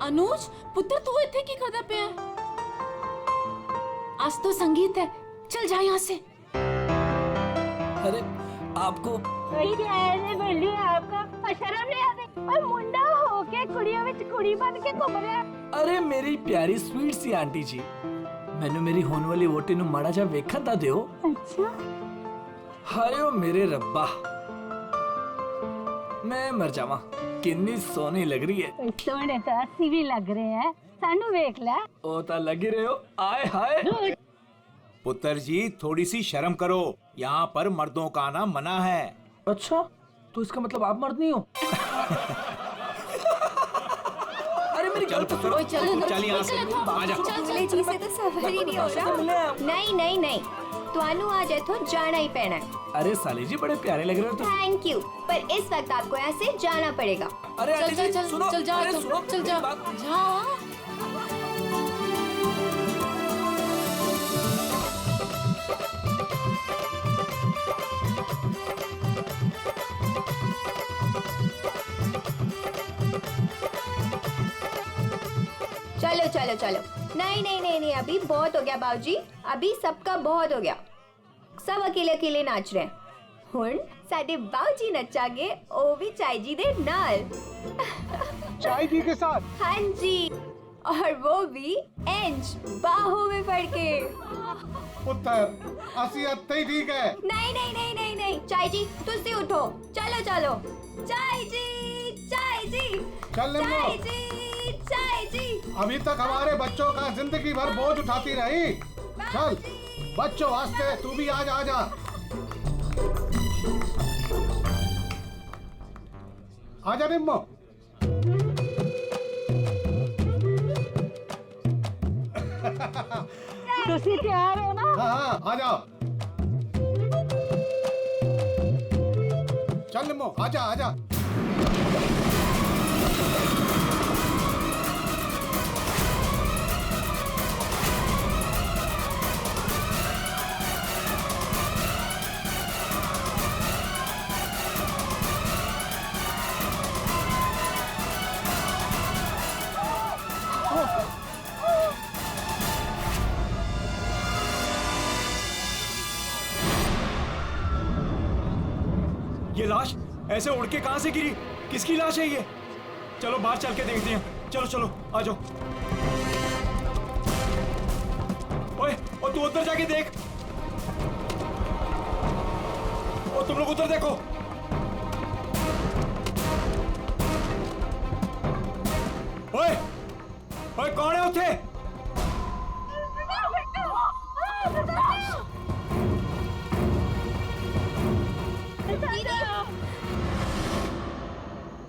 अनुज पुत्र तू इतने की करदा पे है? आज तो संगीत है, चल जा यहाँ से। अरे आपको आपका शर्म नहीं आती? और मुंडा होके कुड़ियों में कुड़ी बन के घूम रहा है। अरे मेरी प्यारी स्वीट सी आंटी जी, मैंने मेरी होने वाली वोटी नु माड़ा जा वेखन ता दियो। अच्छा हायो मेरे रब्बा, मैं मर जावा, किन्नी सोनी लग रही है। सोने तो अस्सी भी लग रहे हैं, सानू वेख ले। ओ ता लग ही रहे हो, आए हाय। पुत्र जी थोड़ी सी शर्म करो, यहाँ पर मर्दों का आना मना है। अच्छा, तो इसका मतलब आप मर्द नहीं हो? अरे मेरी चल पुत्र, चल यहाँ से, आजा। चले जी से तो सफर ही नहीं हो रहा। नहीं नहीं नहीं, तुहानू आज इथों जाना ही पैना है। अरे साली जी बड़े प्यारे लग रहे हो तुम। थैंक यू, पर इस वक्त आपको यहाँ से जाना पड़ेगा। अरे आंटी जी चल सुनो, चल जा, अरे सुनो, चल जा जा। चलो चलो चलो, नहीं नहीं नहीं नहीं, अभी बहुत हो गया बाबूजी, अभी सबका बहुत हो गया। सब अकेले अकेले नाच रहे हैं। हुण साडे बाबूजी नचागे, ओ भी चाय जी दे नाल। चाय जी के साथ? हाँ जी, और वो भी इंच बाहों में पड़ के। पुत्र असी अत्ते ठीक है। नहीं नहीं नहीं नहीं नहीं, चाय जी तुसी उठो, चलो चलो। चाय जी, चाय जी, चल ले चाय जी, चाय जी। अभी तक हमारे बच्चों का जिंदगी भर बोझ उठाती रही। चल बच्चों वास्ते तू भी आज आ जा। आजा निम्मो। तुसी तैयार हो ना? हाँ हाँ आ जाओ। चल निम्मो आजा आजा। ये लाश ऐसे उड़ के कहां से गिरी? किसकी लाश है ये? चलो बाहर चल के देखते हैं। चलो चलो आ जाओ। ओए, और तू उधर जाके देख। और तुम लोग उधर देखो। ओए, ओए कौन है उठे?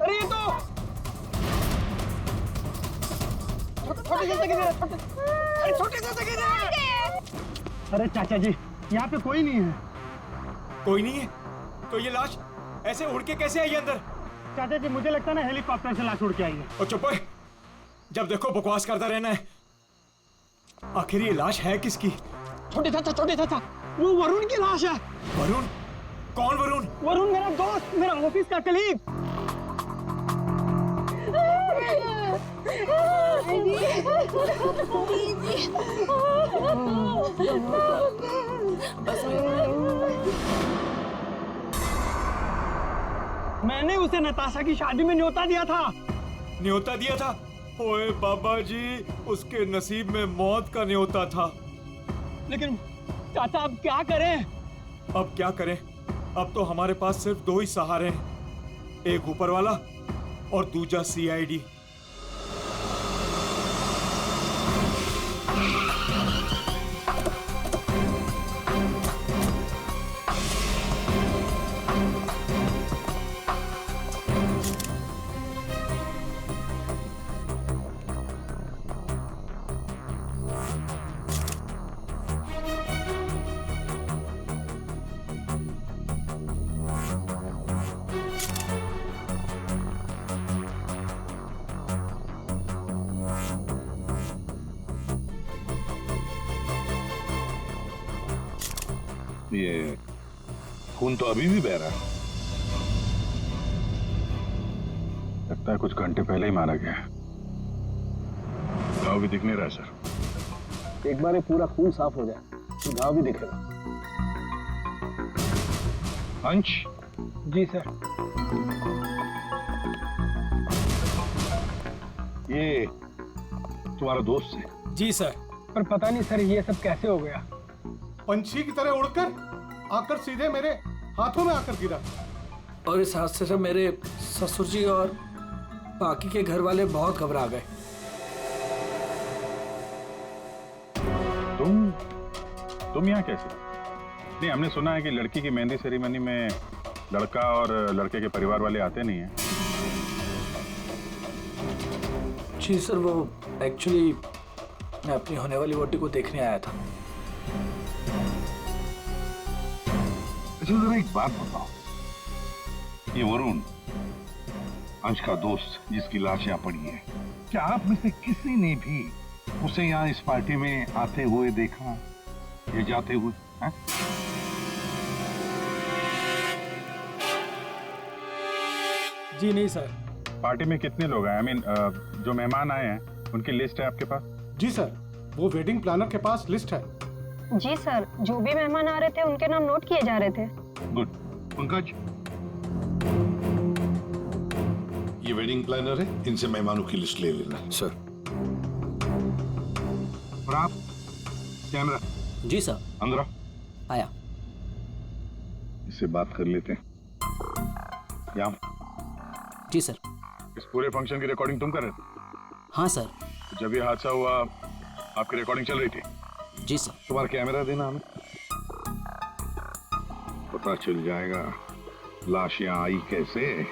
अरे ये तो छोटे से अरे चाचा जी, यहाँ पे कोई नहीं है। कोई नहीं है? तो ये लाश ऐसे उड़ के कैसे आई अंदर? चाचा जी मुझे लगता है ना हेलीकॉप्टर से लाश उड़ के आई है। और चुप है, जब देखो बकवास करता रहना है। आखिर ये लाश है किसकी? छोटे चाचा, वो वरुण की लाश है। वरुण? कौन वरुण? वरुण मेरा दोस्त, मेरा ऑफिस का कलीग। मैंने उसे नताशा की शादी में न्योता दिया था। न्योता दिया था? ओए बाबा जी, उसके नसीब में मौत का न्योता था। लेकिन चाचा अब क्या करें? अब क्या करें? अब तो हमारे पास सिर्फ दो ही सहारे हैं, एक ऊपर वाला और दूसरा सीआईडी। ये खून तो अभी भी बह रहा है। लगता है कुछ घंटे पहले ही मारा गया है। घाव भी दिख नहीं रहा है सर। एक बार ये पूरा खून साफ हो जाए तो घाव भी दिखेगा। अंश, जी सर। ये तुम्हारा दोस्त है? जी सर। पर पता नहीं सर ये सब कैसे हो गया। पंछी की तरह उड़कर आकर सीधे मेरे हाथों में आकर गिरा। और इस हादसे से मेरे ससुर जी और बाकी के घर वाले बहुत घबरा गए। तुम यहाँ कैसे? नहीं, हमने सुना है कि लड़की की मेहंदी सेरेमनी में लड़का और लड़के के परिवार वाले आते नहीं हैं। जी सर, वो एक्चुअली मैं अपनी होने वाली वोटी को देखने आया था। अच्छा जरा एक बात बताओ, ये वरुण अंश का दोस्त जिसकी लाश यहाँ पड़ी है, क्या आप में से किसी ने भी उसे यहाँ इस पार्टी में आते हुए देखा या जाते हुए? है? जी नहीं सर। पार्टी में कितने लोग हैं? I mean, जो मेहमान आए हैं उनकी लिस्ट है आपके पास? जी सर, वो वेडिंग प्लानर के पास लिस्ट है। जी सर, जो भी मेहमान आ रहे थे उनके नाम नोट किए जा रहे थे। गुड। पंकज, ये वेडिंग प्लानर है, इनसे मेहमानों की लिस्ट ले लेना। सर। और आप? कैमरा जी सर। अंदर आया। इससे बात कर लेते हैं। यहाँ जी सर। इस पूरे फंक्शन की रिकॉर्डिंग तुम कर रहे थे? हाँ सर। जब ये हादसा हुआ आपकी रिकॉर्डिंग चल रही थी? जी सर। तुम्हारा कैमरा देना हमें, पता चल जाएगा लाश यहाँ आई कैसे।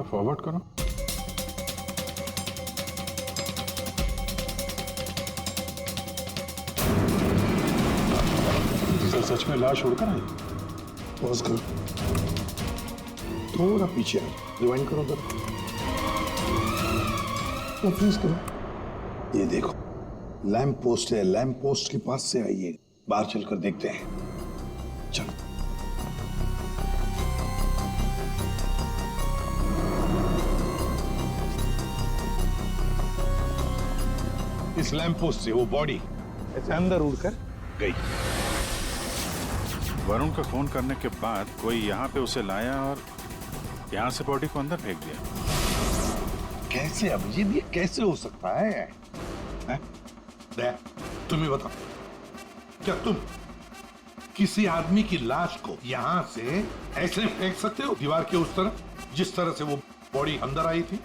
फॉरवर्ड करो। सर सच में लाश उड़कर आई? पॉज करो, थोड़ा पीछे रिवाइंड करो उधर, फ्रीज करो। ये देखो लैंप पोस्ट है, लैंप पोस्ट के पास से आई है। बाहर चलकर देखते हैं, चलो। इस लैंप पोस्ट से वो बॉडी ऐसे अंदर उड़कर गई। वरुण का फोन करने के बाद कोई यहाँ पे उसे लाया और यहाँ से बॉडी को अंदर फेंक दिया। कैसे अभिजीत, ये कैसे हो सकता है? तुम ही बताओ, क्या तुम किसी आदमी की लाश को यहां से ऐसे फेंक सकते हो दीवार के उस तरफ, जिस तरह से वो बॉडी अंदर आई थी?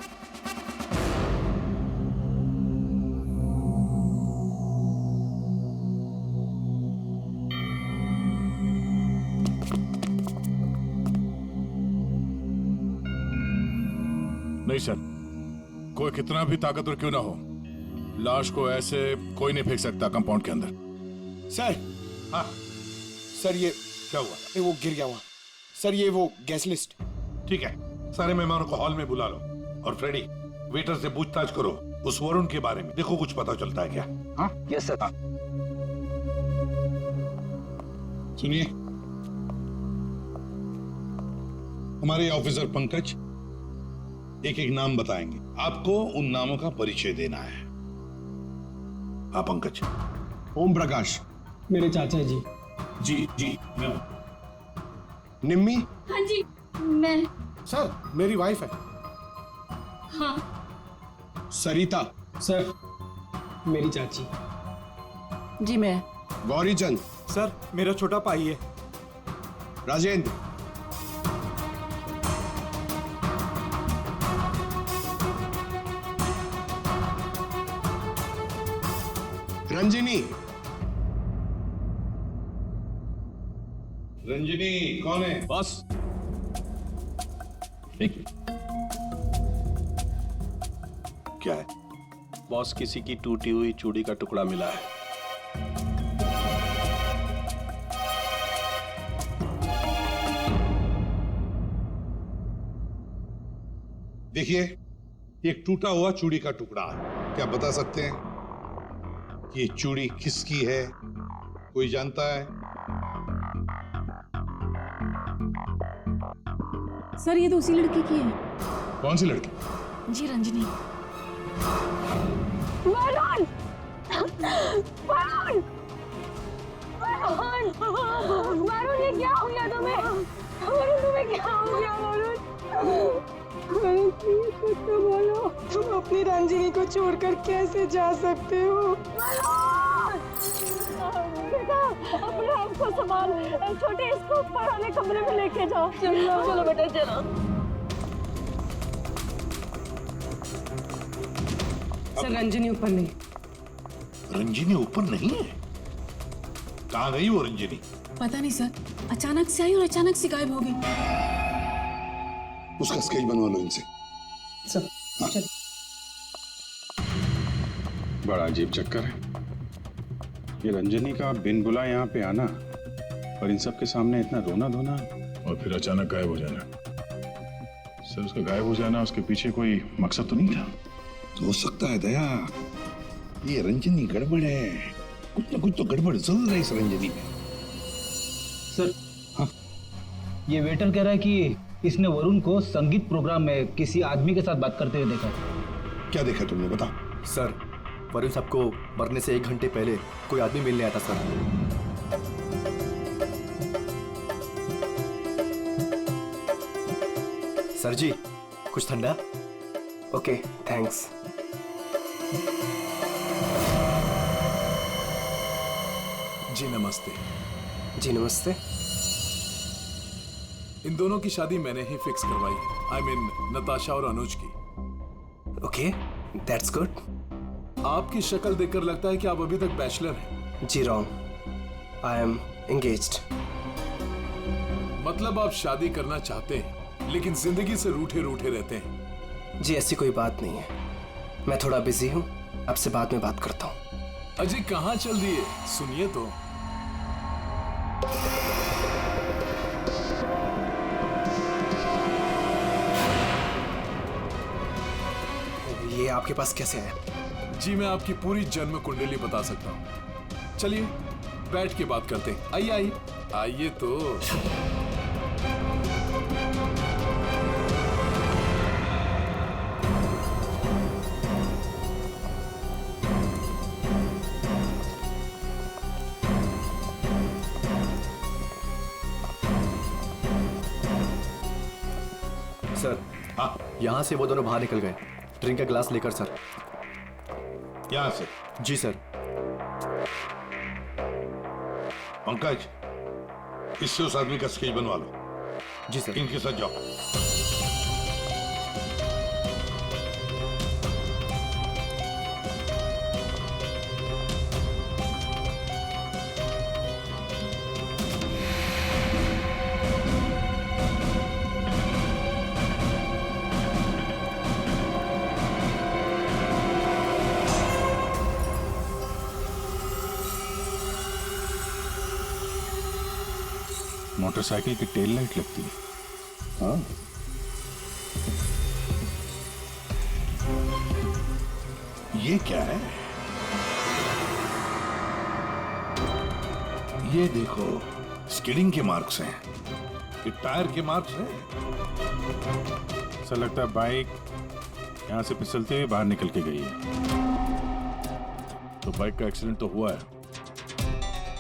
नहीं सर, कोई कितना भी ताकतवर क्यों ना हो, लाश को ऐसे कोई नहीं फेंक सकता कंपाउंड के अंदर। सर। हाँ सर, ये क्या हुआ? वो गिर गया वहां। सर ये वो गैस लिस्ट। ठीक है, सारे मेहमानों को हॉल में बुला लो और फ्रेडी वेटर से पूछताछ करो उस वरुण के बारे में, देखो कुछ पता चलता है क्या। हाँ यस सर। सुनिए, हमारे ऑफिसर पंकज एक एक नाम बताएंगे, आपको उन नामों का परिचय देना है। हाँ पंकज। ओम प्रकाश मेरे चाचा जी। जी जी। निम्मी। हाँ जी, मैं। सर मेरी वाइफ है। हाँ। सरिता सर मेरी चाची। जी मैं। गौरी चंद सर मेरा छोटा भाई है। राजेंद्र। रंजिनी। रंजिनी कौन है? बस क्या है? बॉस, किसी की टूटी हुई चूड़ी का टुकड़ा मिला है। देखिए, एक टूटा हुआ चूड़ी का टुकड़ा। क्या बता सकते हैं कि ये चूड़ी किसकी है? कोई जानता है? सर ये तो उसी लड़की की है। कौन सी लड़की? जी रंजनी। वरुण! वरुण! वरुण! वरुण, ये क्या हो गया तुम्हें? वरुण, तुम्हें क्या हो गया वरुण? वरुण प्लीज कुछ तो बोलो। तुम अपनी रंजनी को छोड़कर कैसे जा सकते हो? बेटा, अपने आप को संभाल। छोटे, इसको ऊपर वाले कमरे में लेके जाओ। चलो बेटा, चलो। सर रंजनी ऊपर नहीं। रंजनी ऊपर नहीं है? कहाँ गई वो रंजनी? पता नहीं सर, अचानक से आई और अचानक से गायब हो गई। उसका स्केच बनवा लो इनसे। सर बड़ा अजीब चक्कर है ये रंजनी का, बिन बुलाए यहाँ पे आना और इन सब के सामने इतना रोना धोना, और फिर अचानक गायब हो जाना। सर, उसका गायब हो जाना, उसके पीछे कोई मकसद तो नहीं था? हो सकता है दया, ये रंजनी गड़बड़ है। कुछ ना कुछ तो गड़बड़ जरूर है इस रंजनी में। सर, हाँ, ये वेटर कह रहा है कि इसने वरुण को संगीत प्रोग्राम में किसी आदमी के साथ बात करते हुए देखा। क्या देखा तुमने, बता। सर, वरुण साहब को मरने से 1 घंटे पहले कोई आदमी मिलने आया था सर। सर जी, कुछ ठंडा? Okay, thanks. जी नमस्ते। जी नमस्ते। इन दोनों की शादी मैंने ही फिक्स करवाई। आई मीन नताशा और अनुज की। Okay, that's good. आपकी शक्ल देखकर लगता है कि आप अभी तक बैचलर हैं। जी रॉन्ग, आई एम एंगेज्ड। मतलब आप शादी करना चाहते हैं लेकिन जिंदगी से रूठे रूठे रहते हैं। जी ऐसी कोई बात नहीं है, मैं थोड़ा बिजी हूँ, आपसे बाद में बात करता हूँ। अजय कहाँ चल दिए, सुनिए तो। ये आपके पास कैसे है? जी मैं आपकी पूरी जन्म कुंडली बता सकता हूँ। चलिए बैठ के बात करते हैं। आइए आइए आइए तो। सर, हाँ, यहाँ से वो दोनों बाहर निकल गए। ड्रिंक का ग्लास लेकर सर। यहाँ से? जी सर। पंकज, इससे उस आदमी का स्केच बनवा लो। जी सर। इनके साथ जाओ। मोटरसाइकिल की टेल लाइट लगती है। हाँ, ये क्या है? ये देखो, स्किडिंग के मार्क्स हैं। ये टायर के मार्क्स हैं। ऐसा लगता है बाइक यहाँ से फिसलते हुए बाहर निकल के गई है। तो बाइक का एक्सीडेंट तो हुआ है।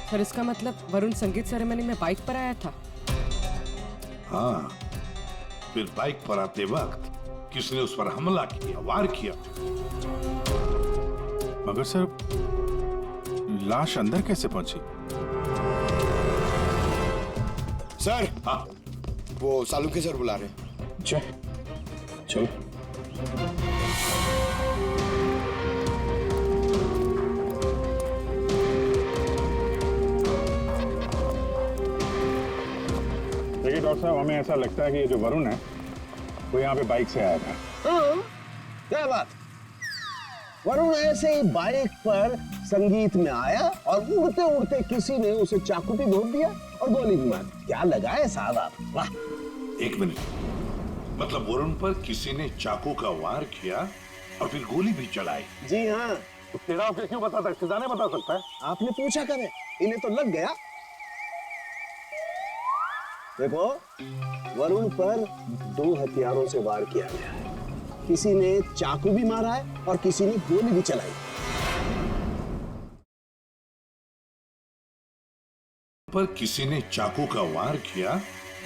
सर इसका मतलब वरुण संगीत सेरेमनी में बाइक पर आया था। हाँ, फिर बाइक पर आते वक्त किसने उस पर हमला किया, वार किया। मगर सर, लाश अंदर कैसे पहुंची? सर, हाँ, वो सालुंके सर बुला रहे हैं। चलो। देखिए डॉक्टर साहब, हमें ऐसा लगता है कि ये जो वरुण है वो यहाँ पे बाइक से आया था। क्या बात? वरुण ऐसे ही बाइक पर संगीत में आया और उड़ते उड़ते किसी ने उसे चाकू भी घोंप दिया और गोली भी मार दी। क्या लगा है साहब आप? वाह! एक मिनट, मतलब वरुण पर किसी ने चाकू का वार किया और फिर गोली भी चलाई? जी हाँ। तेरा क्यों बता सकता, जाने बता सकता है? आपने पूछा करे, इन्हें तो लग गया। देखो, वरुण पर 2 हथियारों से वार किया गया है। किसी ने चाकू भी मारा है और किसी ने गोली भी चलाई। पर किसी ने चाकू का वार किया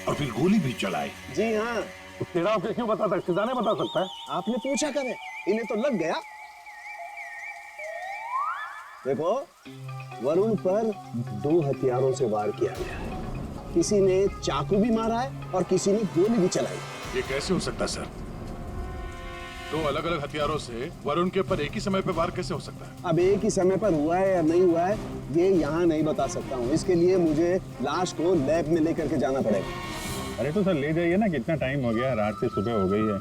और फिर गोली भी चलाई? जी हाँ। तेरा क्यों बता सकता, जाने बता सकता है? आपने पूछा करे, इन्हें तो लग गया। देखो, वरुण पर 2 हथियारों से वार किया गया है। किसी ने चाकू भी मारा है और किसी ने गोली भी चलाई। ये कैसे हो सकता है सर? 2 अलग अलग हथियारों से वरुण के ऊपर एक ही समय पे वार कैसे हो सकता है? अब एक ही समय पर हुआ है या नहीं हुआ है ये यहाँ नहीं बता सकता हूँ। इसके लिए मुझे लाश को लैब में लेकर के जाना पड़ेगा। अरे तो सर ले जाइए ना, कितना टाइम हो गया, रात से सुबह हो गई है।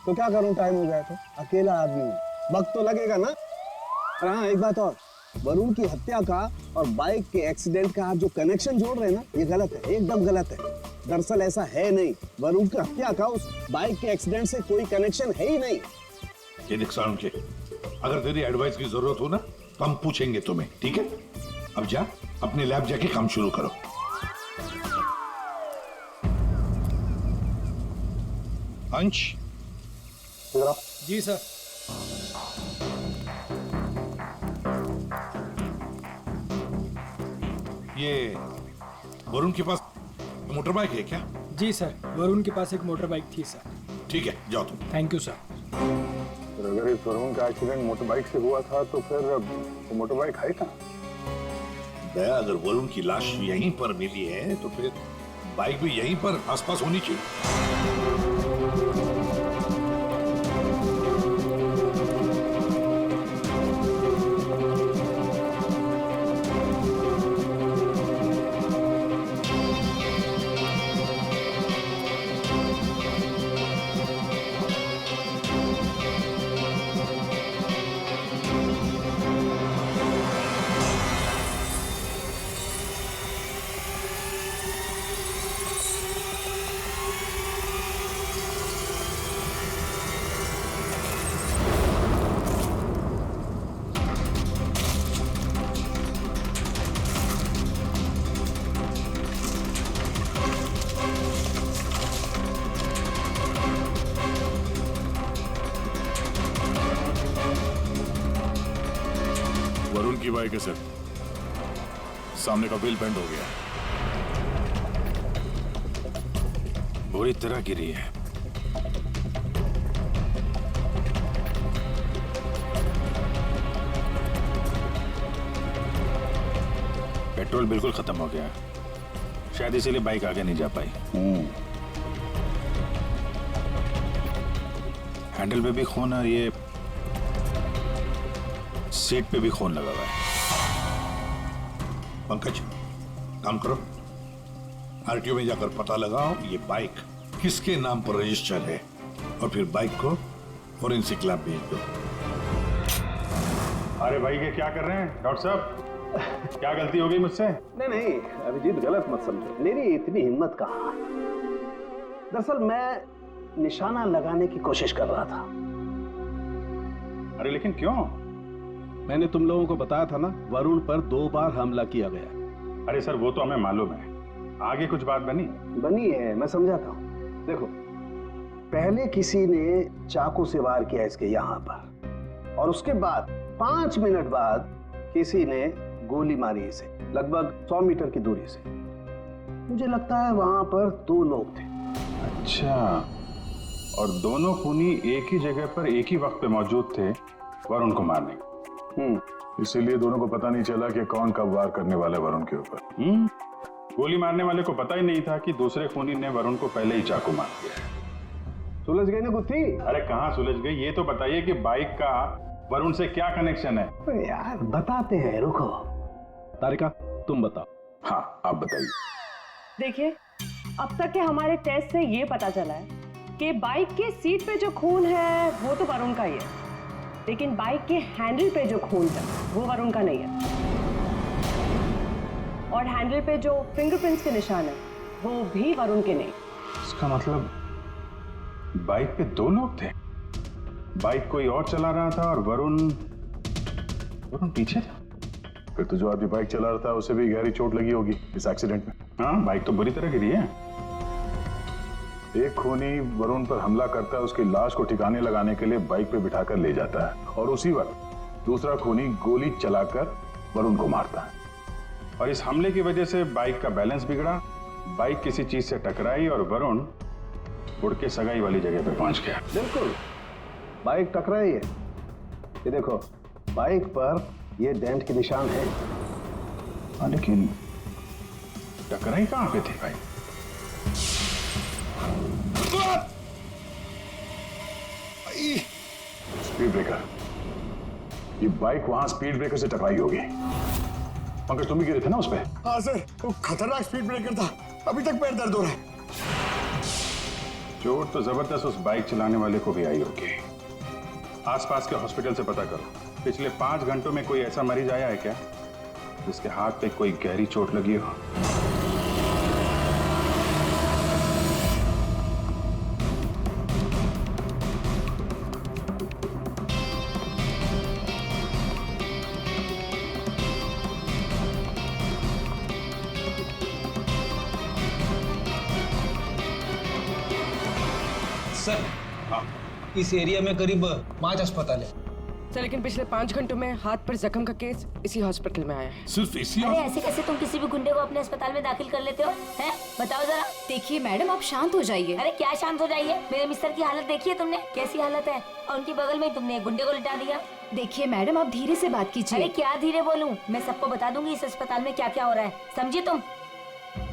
तो क्या करूँ, टाइम हो गया तो? अकेला आदमी हूँ, वक्त तो लगेगा ना। और हाँ, एक बात और, वरुण की हत्या का और बाइक के एक्सीडेंट का आप जो कनेक्शन जोड़ रहे हैं ना, ये गलत है, एकदम गलत है। दरअसल ऐसा है नहीं, वरुण की हत्या का उस बाइक के एक्सीडेंट से कोई कनेक्शन है ही नहीं। ये देख साउंड के, अगर तेरी एडवाइस की जरूरत हो ना तो हम पूछेंगे तुम्हें, ठीक है? अब जा, अपने लैब जाके काम शुरू करो। अंश, जी सर। ये वरुण के पास मोटर बाइक है क्या? जी सर, वरुण के पास एक मोटर बाइक थी सर। ठीक है, जाओ तुम। Thank you sir. अगर इस वरुण का एक्सीडेंट मोटर बाइक से हुआ था तो फिर वो मोटर बाइक है कहाँ? दया, अगर वरुण की लाश यहीं पर मिली है तो फिर बाइक भी यहीं पर आसपास होनी चाहिए। वरुण की बाइक है सर, सामने का व्हील बेंड हो गया, बुरी तरह गिरी है। पेट्रोल बिल्कुल खत्म हो गया, शायद इसीलिए बाइक आगे नहीं जा पाई। हैंडल पे भी खून और ये सीट पे भी खून लगा हुआ है। पंकज, काम करो, आरटीओ में जाकर पता लगाओ ये बाइक किसके नाम पर रजिस्टर है और फिर बाइक को फोरेंसिक लैब भेज दो। अरे भाई ये क्या कर रहे हैं डॉक्टर साहब? क्या गलती हो गई मुझसे? नहीं अभिजीत, गलत मत समझो, मेरी इतनी हिम्मत कहाँ। दरअसल मैं निशाना लगाने की कोशिश कर रहा था। अरे लेकिन क्यों? मैंने तुम लोगों को बताया था ना, वरुण पर 2 बार हमला किया गया। अरे सर वो तो हमें मालूम है, आगे कुछ बात बनी है, मैं समझाता हूँ। देखो, पहले किसी ने चाकू से वार किया इसके यहाँ पर और उसके बाद 5 मिनट बाद किसी ने गोली मारी इसे लगभग 100 मीटर की दूरी से। मुझे लगता है वहां पर 2 लोग थे। अच्छा, और दोनों खूनी एक ही जगह पर एक ही वक्त पे मौजूद थे वरुण को मारने। इसीलिए दोनों को पता नहीं चला कि कौन कब वार करने वाला वरुण के ऊपर। गोली मारने वाले को पता ही नहीं था कि दूसरे खूनी ने वरुण को पहले ही चाकू मार दिया। सुलझ गई ना गुत्थी? अरे कहाँ सुलझ गई, ये तो बताइए कि बाइक का वरुण से क्या कनेक्शन है? यार बताते हैं, रुको। तारिका तुम बताओ। हाँ आप बताइए। देखिए, अब तक के हमारे टेस्ट से ये पता चला है कि बाइक के सीट पे जो खून है वो तो वरुण का ही है, लेकिन बाइक के हैंडल पे जो खून था वो वरुण का नहीं है, और हैंडल पे जो फिंगरप्रिंट्स के निशान है वो भी वरुण के नहीं। इसका मतलब बाइक पे दो लोग थे, बाइक कोई और चला रहा था और वरुण पीछे था। फिर तो जो आदमी बाइक चला रहा था उसे भी गहरी चोट लगी होगी इस एक्सीडेंट में। हाँ, बाइक तो बुरी तरह गिरी है। एक खूनी वरुण पर हमला करता है, उसकी लाश को ठिकाने लगाने के लिए बाइक पे बिठाकर ले जाता है, और उसी वक्त दूसरा खूनी गोली चलाकर वरुण को मारता है। और इस हमले की वजह से बाइक का बैलेंस बिगड़ा, बाइक किसी चीज से टकराई और वरुण उड़ के सगाई वाली जगह पे पहुंच गया। बिल्कुल, बाइक टकराई है। ये देखो, बाइक पर ये डेंट के निशान है। हाँ, लेकिन टकराई कहां पे थी भाई? Speed breaker. ये बाइक वहां स्पीड ब्रेकर से टकराई होगी। पंकज, तुम भी गिरे थे ना उस पे? हाँ सर, वो खतरनाक स्पीड ब्रेकर था, अभी तक पैर दर्द हो रहा है। चोट तो जबरदस्त उस बाइक चलाने वाले को भी आई होगी। आसपास के हॉस्पिटल से पता करो, पिछले 5 घंटों में कोई ऐसा मरीज आया है क्या जिसके हाथ पे कोई गहरी चोट लगी हो? सर, इस एरिया में करीब 5 अस्पताल है सर, लेकिन पिछले 5 घंटों में हाथ पर जख्म का केस इसी हॉस्पिटल में आया है। सिर्फ इसी? अरे ऐसे कैसे तुम किसी भी गुंडे को अपने अस्पताल में दाखिल कर लेते हो, हैं? बताओ जरा। देखिए मैडम, आप शांत हो जाइए। अरे क्या शांत हो जाइए? मेरे मिस्टर की हालत देखिए तुमने, कैसी हालत है, और उनके बगल में तुमने एक गुंडे को लिटा दिया। देखिए मैडम, आप धीरे से बात कीजिए। अरे क्या धीरे बोलूं? मैं सबको बता दूंगी इस अस्पताल में क्या क्या हो रहा है, समझी तुम?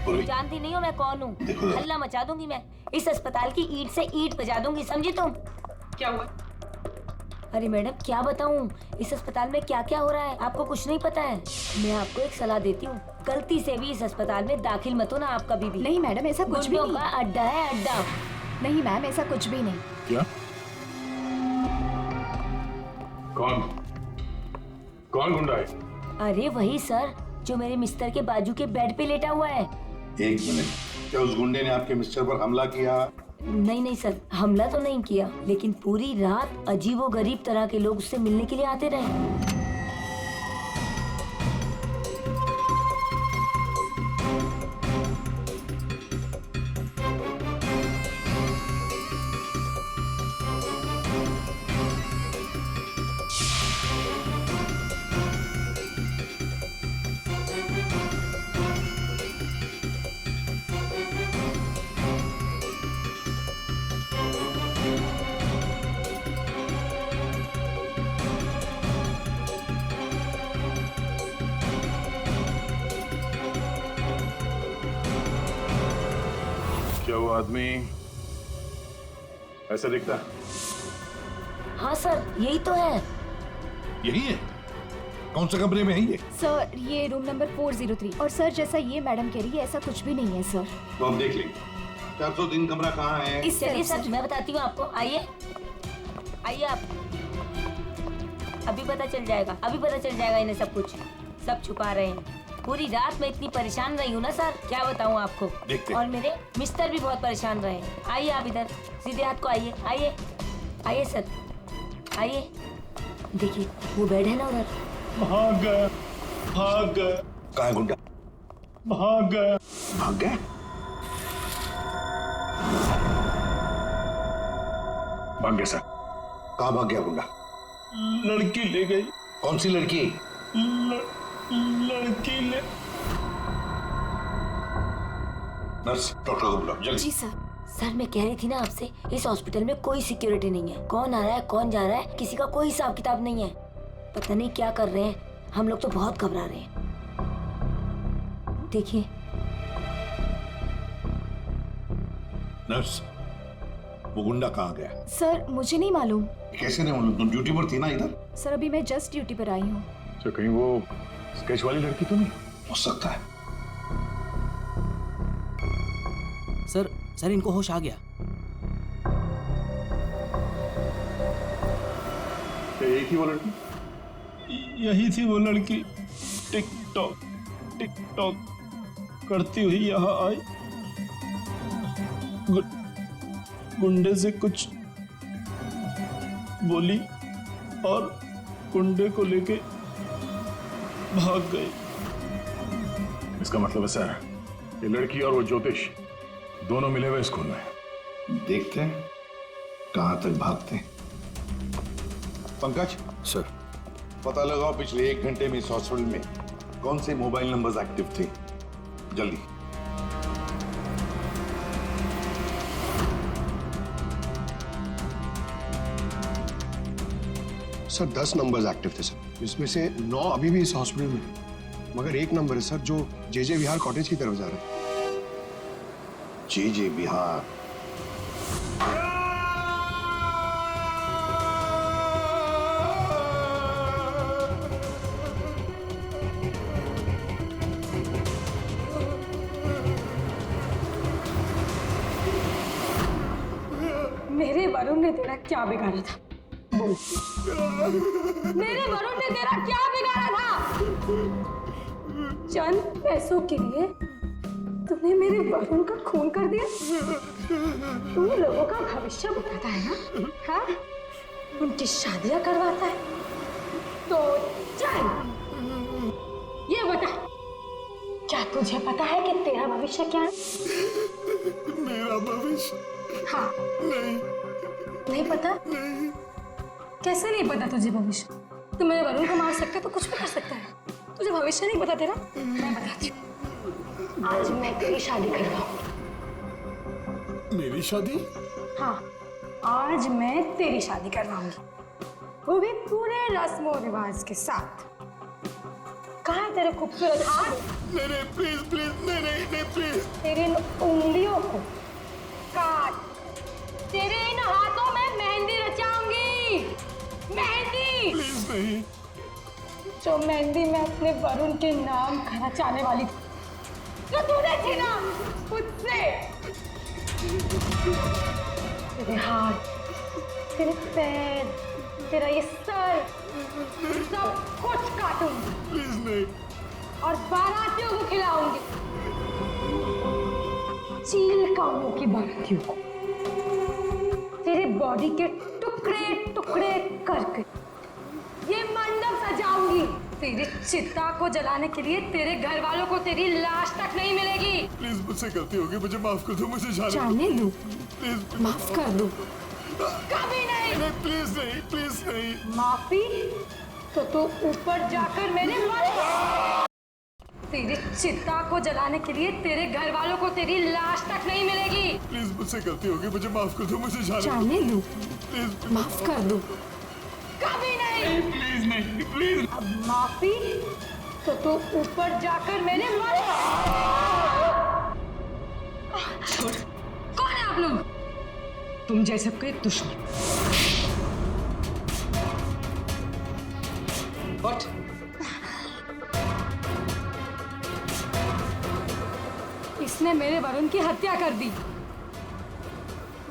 जानती नहीं हो मैं कौन हूँ? हल्ला मचा दूंगी मैं, इस अस्पताल की ईंट से ईंट बजा दूंगी, समझी तुम? क्या हुआ? अरे मैडम क्या बताऊं, इस अस्पताल में क्या क्या हो रहा है आपको कुछ नहीं पता है। मैं आपको एक सलाह देती हूँ, गलती से भी इस अस्पताल में दाखिल मत होना आप कभी भी। नहीं मैडम, ऐसा कुछ भी नहीं। का अड्डा है, अड्डा। नहीं मैम, ऐसा कुछ भी नहीं। क्या? कौन गुंडा है? अरे वही सर, जो मेरे मिस्टर के बाजू के बेड पे लेटा हुआ है। एक मिनट, क्या उस गुंडे ने आपके मिस्टर पर हमला किया? नहीं नहीं सर, हमला तो नहीं किया, लेकिन पूरी रात अजीबोगरीब तरह के लोग उससे मिलने के लिए आते रहे। क्या वो आदमी ऐसा दिखता? हाँ सर, यही तो है। यही है? कौन से कमरे में है ये? सर, ये रूम नंबर 403। और सर, जैसा ये मैडम कह रही है, ऐसा कुछ भी नहीं है सर। तो हम देख लेंगे। 403 कमरा कहाँ है? इस चलिए सर, मैं बताती हूँ आपको, आइए आइए आप, अभी पता चल जाएगा, अभी पता चल जाएगा इन्हें सब कुछ, सब छुपा रहे हैं। पूरी रात मैं इतनी परेशान रही हूँ ना सर, क्या बताऊँ आपको। और मेरे मिस्टर भी बहुत परेशान रहे। आइए आप इधर, सीधे हाथ को आइए, आइए आइए सर, आइए। देखिए वो बेड है ना उधर। भाग गया, भाग गया। कहाँ है गुंडा? भाग गया। भाग गया? भाग गया सर। कहाँ भाग गया गुंडा? लड़की ले गई। कौन सी लड़की? लड़की ले। नर्स, डॉक्टर को बुलाओ जल्दी। जी सर। सर मैं कह रही थी ना आपसे, इस हॉस्पिटल में कोई सिक्योरिटी नहीं है, कौन आ रहा है कौन जा रहा है किसी का कोई हिसाब किताब नहीं है, पता नहीं क्या कर रहे हैं। हम लोग तो बहुत घबरा रहे हैं। देखिए नर्स, वो गुंडा कहाँ गया? सर मुझे नहीं मालूम। कैसे नहीं मालूम? तुम ड्यूटी पर थी ना इधर? सर अभी मैं जस्ट ड्यूटी पर आई हूँ। तो कहीं वो स्केच वाली लड़की तो नहीं? हो सकता है। सर इनको होश आ गया। यही थी वो लड़की? यही थी वो लड़की। टिकटॉक टिकटॉक करती हुई यहाँ आई, गुंडे से कुछ बोली और गुंडे को लेके भाग गई। इसका मतलब है सर, ये लड़की और वो ज्योतिष दोनों मिले हुए स्कूल में। देखते हैं कहां तक भागते हैं। पंकज सर, पता लगाओ पिछले 1 घंटे में इस हॉस्पिटल में कौन से मोबाइल नंबर्स एक्टिव थे। जल्दी। सर 10 नंबर्स एक्टिव थे सर, इसमें से 9 अभी भी इस हॉस्पिटल में हैं। मगर एक नंबर है सर जो जे विहार कॉटेज की तरफ जा रहा है। जे विहार? मेरे वरुण ने तेरा क्या बिगाड़ा था? बोल। मेरे वरुण ने तेरा क्या बिगाड़ा था? चंद पैसों के लिए तूने मेरे वरुण का खून कर दिया। तू लोगों का भविष्य बताता है ना? हाँ? उनकी शादियां करवाता है। तो चल ये बता, क्या तुझे पता है कि तेरा भविष्य क्या है? मेरा भविष्य? हाँ। नहीं पता? नहीं। कैसे नहीं पता तुझे भविष्य? तू मेरे वरुण को मार सकता है तो कुछ भी कर सकता है। तुझे भविष्य नहीं पता तेरा? मैं बताती हूँ। आज मैं तेरी शादी करवाऊंगी। मेरी शादी? हाँ, आज मैं तेरी शादी करवाऊंगी, वो भी पूरे रस्मों रिवाज के साथ। कहाँ है तेरे खूबसूरत हाथ? नहीं प्लीज प्लीज, नहीं प्लीज। तेरे इन उंगलियों को काट, तेरे इन हाथों में मेहंदी रचाऊंगी। मेहंदी? प्लीज नहीं। जो मेहंदी मैं अपने वरुण के नाम रचाने वाली थी, जो तूने छीना मुझसे। तेरे हाथ, तेरे पैर, तेरा ये सर, सब कुछ काटूंगी। प्लीज नहीं। और बारातियों को खिलाऊंगी, चील कामों की बारातियों को। तेरे बॉडी के टुकड़े टुकड़े करके ये मंडप सजाऊंगी। तेरी चिता को जलाने के लिए तेरे घर वालों को तेरी लाश तक नहीं मिलेगी। प्लीज मुझसे गलती होगी, मुझे माफ कर दो। मुझे जाने दो, प्लीज माफ कर दो। कभी नहीं। नहीं प्लीज नहीं, प्लीज नहीं। माफी तो तू ऊपर जाकर मेरे तेरी चिता को जलाने के लिए तेरे घर वालों को तेरी लाश तक नहीं मिलेगी। प्लीज मुझसे गलती होगी, मुझे माफ कर दो। मुझे जाने दो, प्लीज माफ कर दो। कभी नहीं। प्लीज नहीं, प्लीज। अब माफी तो तू ऊपर जाकर मेरे कौन है आप लोग? तुम जैसे कोई दुश्मन। What? इसने मेरे वरुण की हत्या कर दी।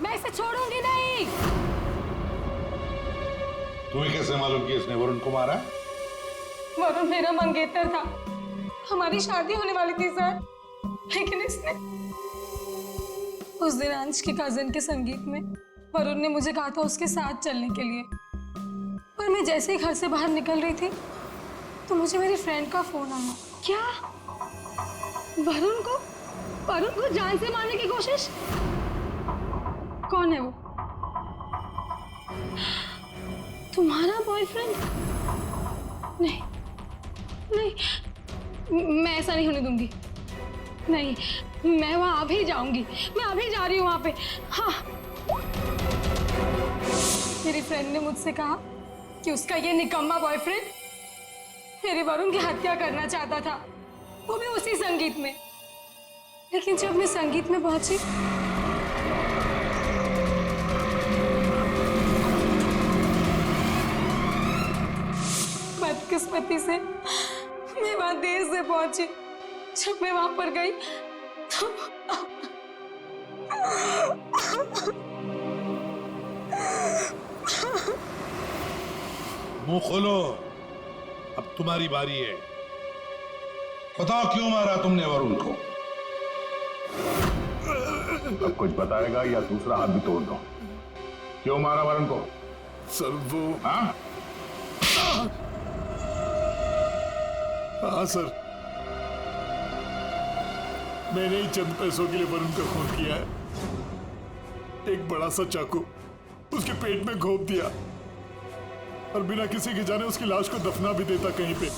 मैं इसे छोड़ूंगी नहीं। तुम्हें कैसे मालूम कि इसने वरुण को मारा? वरुण मेरा मंगेतर था, हमारी शादी होने वाली थी सर, लेकिन इसने उस दिन अंश के कजन के संगीत में वरुण ने मुझे कहा था उसके साथ चलने के लिए, पर मैं जैसे ही घर से बाहर निकल रही थी तो मुझे मेरी फ्रेंड का फोन आया। क्या वरुण को जान से मारने की कोशिश? कौन है वो? तुम्हारा बॉयफ्रेंड? नहीं, मैं ऐसा नहीं होने दूंगी। नहीं, मैं वहां अभी जाऊंगी, मैं अभी जा रही हूँ वहां पे। हाँ, मेरी फ्रेंड ने मुझसे कहा कि उसका ये निकम्मा बॉयफ्रेंड मेरे वरुण की हत्या करना चाहता था, वो भी उसी संगीत में। लेकिन जब मैं संगीत में पहुंची बदकिस्मती से मैं वहां देर से पहुंची। जब मैं वहां पर गई तो मुंह खोलो, अब तुम्हारी बारी है। बताओ क्यों मारा तुमने वरुण को? अब कुछ बताएगा या दूसरा हाथ भी तोड़ दो। क्यों मारा वरुण को? सर वो हाँ सर, मैंने ही चंद पैसों के लिए वरुण का खून किया है। एक बड़ा सा चाकू उसके पेट में घोंप दिया और बिना किसी के जाने उसकी लाश को दफना भी देता कहीं पे।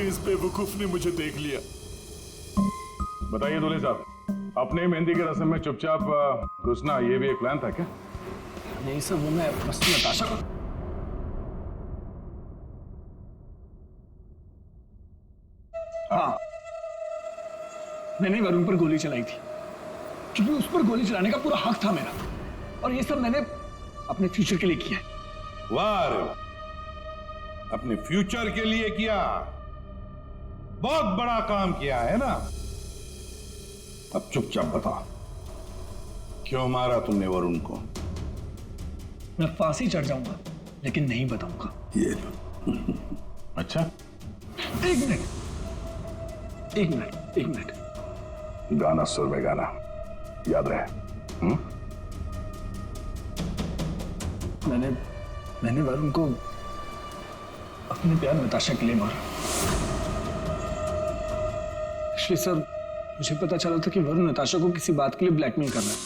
इस बेवकूफ ने मुझे देख लिया। बताइए दूल्हे साहब, अपने मेहंदी की रस्म में चुपचाप घुसना ये भी एक प्लान था क्या? नहीं सर, वो मैं बस नताशा को। हाँ, मैंने वरुण पर गोली चलाई थी क्योंकि उस पर गोली चलाने का पूरा हक था मेरा, और ये सब मैंने अपने फ्यूचर के लिए किया। वाह, अपने फ्यूचर के लिए किया, बहुत बड़ा काम किया है ना। अब चुपचाप बता, क्यों मारा तुमने वरुण को? मैं फांसी चढ़ जाऊंगा लेकिन नहीं बताऊंगा। ये लो। अच्छा, एक मिनट। गाना सुर में गाना, याद रहे। मैंने वरुण को अपने प्यार नताशा के लिए मारा। इसलिए सर, मुझे पता चला था कि वरुण नताशा को किसी बात के लिए ब्लैकमेल कर रहा है।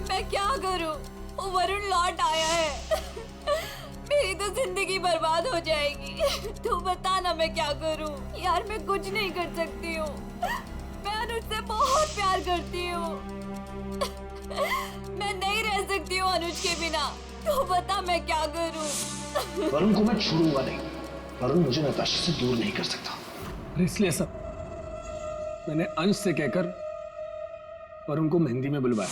मैं क्या करूं? वो वरुण लौट आया है। मेरी तो जिंदगी बर्बाद हो जाएगी। तू बता ना, मैं क्या करूं? यार मैं कुछ नहीं कर सकती हूँ। मैं अनुज से बहुत प्यार करती हूँ। मैं नहीं रह सकती हूँ अनुज के बिना। तू बता मैं क्या करूं? वरुण को मैं छोड़ूंगा नहीं। वरुण मुझे नताशा से दूर नहीं कर सकता। इसलिए सब मैंने अंश से कहकर वरुण को मेहंदी में बुलवाया।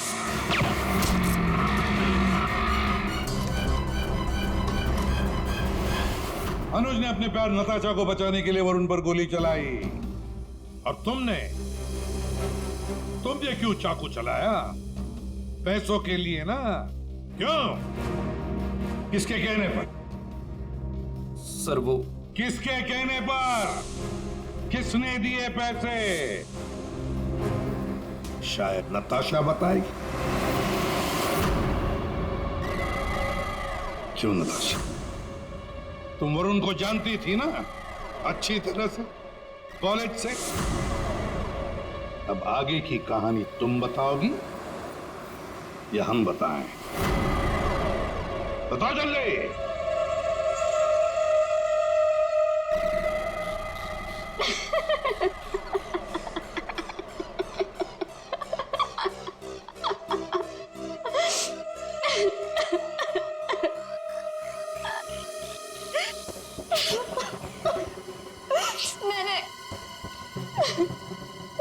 अनुज ने अपने प्यार नताशा को बचाने के लिए वरुण पर गोली चलाई, और तुम ये क्यों चाकू चलाया? पैसों के लिए ना? क्यों? किसके कहने पर? सर वो किसके कहने पर? किसने दिए पैसे? शायद नताशा बताएगी। क्यों नताशा? तुम वरुण को जानती थी ना अच्छी तरह से, कॉलेज से। अब आगे की कहानी तुम बताओगी या हम बताएं? बताओ जल्दी।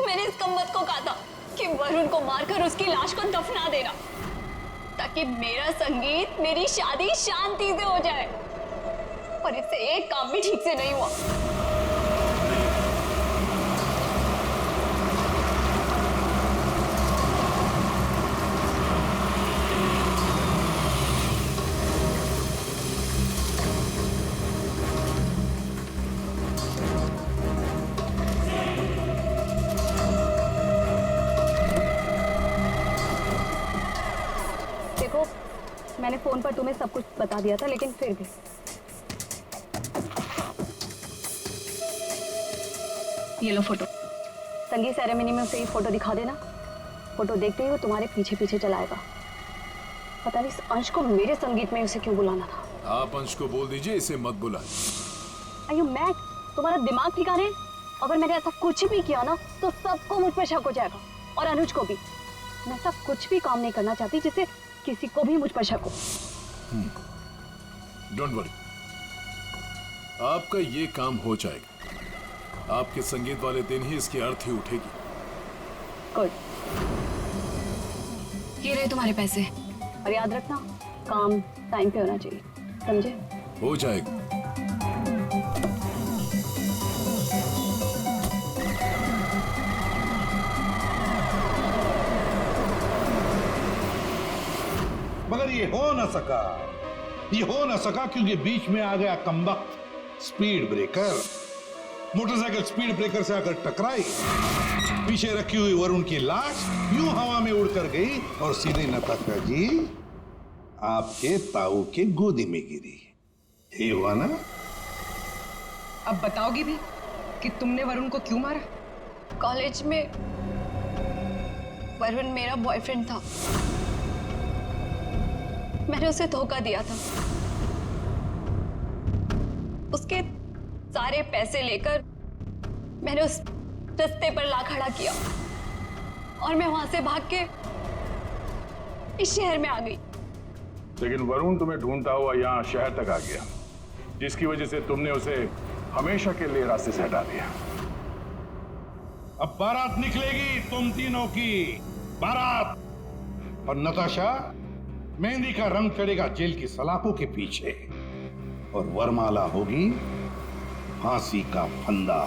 मैंने इस कमबख्त को कहा था कि वरुण को मारकर उसकी लाश को दफना देना, ताकि मेरा संगीत, मेरी शादी शांति से हो जाए। और इससे एक काम भी ठीक से नहीं हुआ। मैंने फोन पर तुम्हें सब कुछ बता दिया था, लेकिन फिर भी ये लो फोटो। संगीत सेरेमनी में उसे ये फोटो दिखा देना। फोटो देखते ही वो तुम्हारे पीछे पीछे चलाएगा। पता नहीं इस अंश को मेरे संगीत में उसे क्यों बुलाना था। आप अंश को बोल दीजिए इसे मत बुलाए। Are you mad? तुम्हारा दिमाग ठिकाने? अगर मैंने ऐसा कुछ भी किया ना तो सबको मुझ पर शक हो जाएगा। और अनुज को भी। मैं ऐसा कुछ भी काम नहीं करना चाहती जिससे किसी को भी मुझ पर शक हो। डोंट वरी, आपका ये काम हो जाएगा। आपके संगीत वाले दिन ही इसकी अर्थी उठेगी। गुड। ये रहे तुम्हारे पैसे। और याद रखना, काम टाइम पे होना चाहिए, समझे? हो जाएगा। मगर ये हो ना सका, ये हो ना सका क्योंकि बीच में आ गया कमबख्त speed breaker. Motorcycle speed breaker से आकर टकराई, पीछे रखी हुई वरुण की लाश यूं हवा में उड़कर गई और सीधे नताशा जी आपके ताऊ के गोदी में गिरी। यही हुआ ना? अब बताओगी भी कि तुमने वरुण को क्यों मारा? कॉलेज में वरुण मेरा बॉयफ्रेंड था। मैंने उसे धोखा दिया था। उसके सारे पैसे लेकर मैंने उस रास्ते पर ला खड़ा किया और मैं वहां से भाग के इस शहर में आ गई। लेकिन वरुण तुम्हें ढूंढता हुआ यहाँ शहर तक आ गया, जिसकी वजह से तुमने उसे हमेशा के लिए रास्ते से हटा दिया। अब बारात निकलेगी तुम तीनों की, बारात। और नताशा, मेहंदी का रंग चढ़ेगा जेल की सलाखों के पीछे और वरमाला होगी फांसी का फंदा।